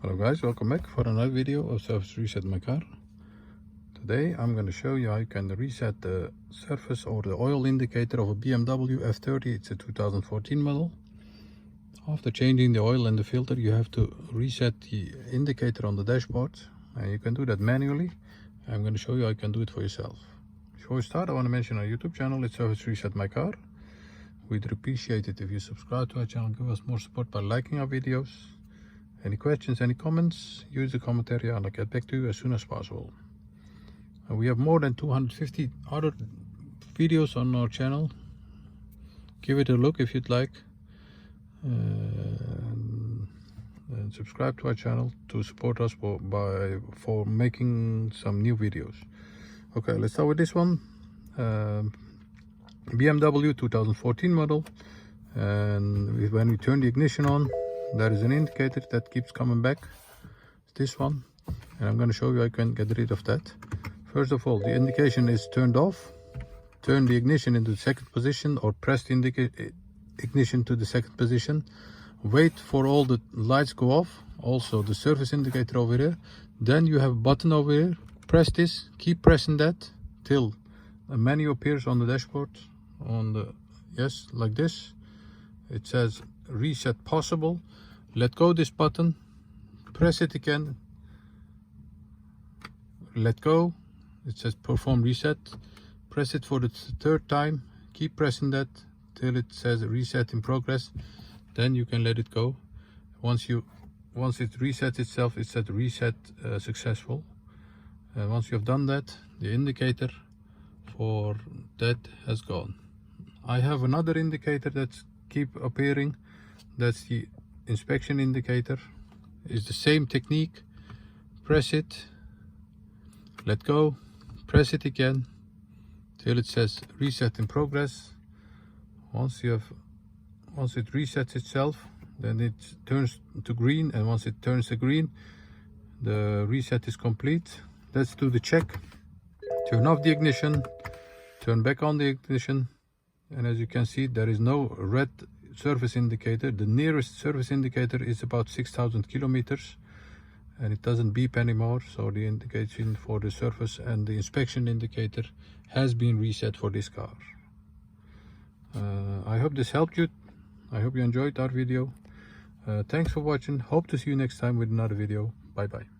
Hello guys, welcome back for another video of service reset my car. Today I'm going to show you how you can reset the surface or the oil indicator of a BMW F30. It's a 2014 model. After changing the oil and the filter, you have to reset the indicator on the dashboard, and you can do that manually. I'm going to show you how you can do it for yourself. Before we start, I want to mention our YouTube channel. It's Service Reset My Car. We'd appreciate it if you subscribe to our channel, give us more support by liking our videos. Any questions, any comments, use the comment area and I'll get back to you as soon as possible. We have more than 250 other videos on our channel. Give it a look if you'd like. And subscribe to our channel to support us for making some new videos. Okay, let's start with this one. BMW 2014 model. And when we turn the ignition on, there is an indicator that keeps coming back. It's this one, and I'm going to show you how you can get rid of that. First of all, the indication is turned off. Turn the ignition into the second position, or press the ignition to the second position. Wait for all the lights go off, also the surface indicator over here. Then you have a button over here. Press this, keep pressing that till a menu appears on the dashboard. Yes, like this. It says reset possible. Let go this button, press it again, let go. It says perform reset. Press it for the third time, keep pressing that till it says reset in progress. Then you can let it go. Once it resets itself, it says reset successful. And once you have done that, the indicator for that has gone. I have another indicator that's keep appearing. That's the inspection indicator. It's the same technique. Press it, let go, press it again till it says reset in progress. Once it resets itself, then it turns to green, and once it turns to green, the reset is complete. Let's do the check. Turn off the ignition, turn back on the ignition, and as you can see, there is no red surface indicator. The nearest surface indicator is about 6,000 kilometers, and it doesn't beep anymore. So the indication for the surface and the inspection indicator has been reset for this car. I hope this helped you. I hope you enjoyed our video. Thanks for watching. Hope to see you next time with another video. Bye bye.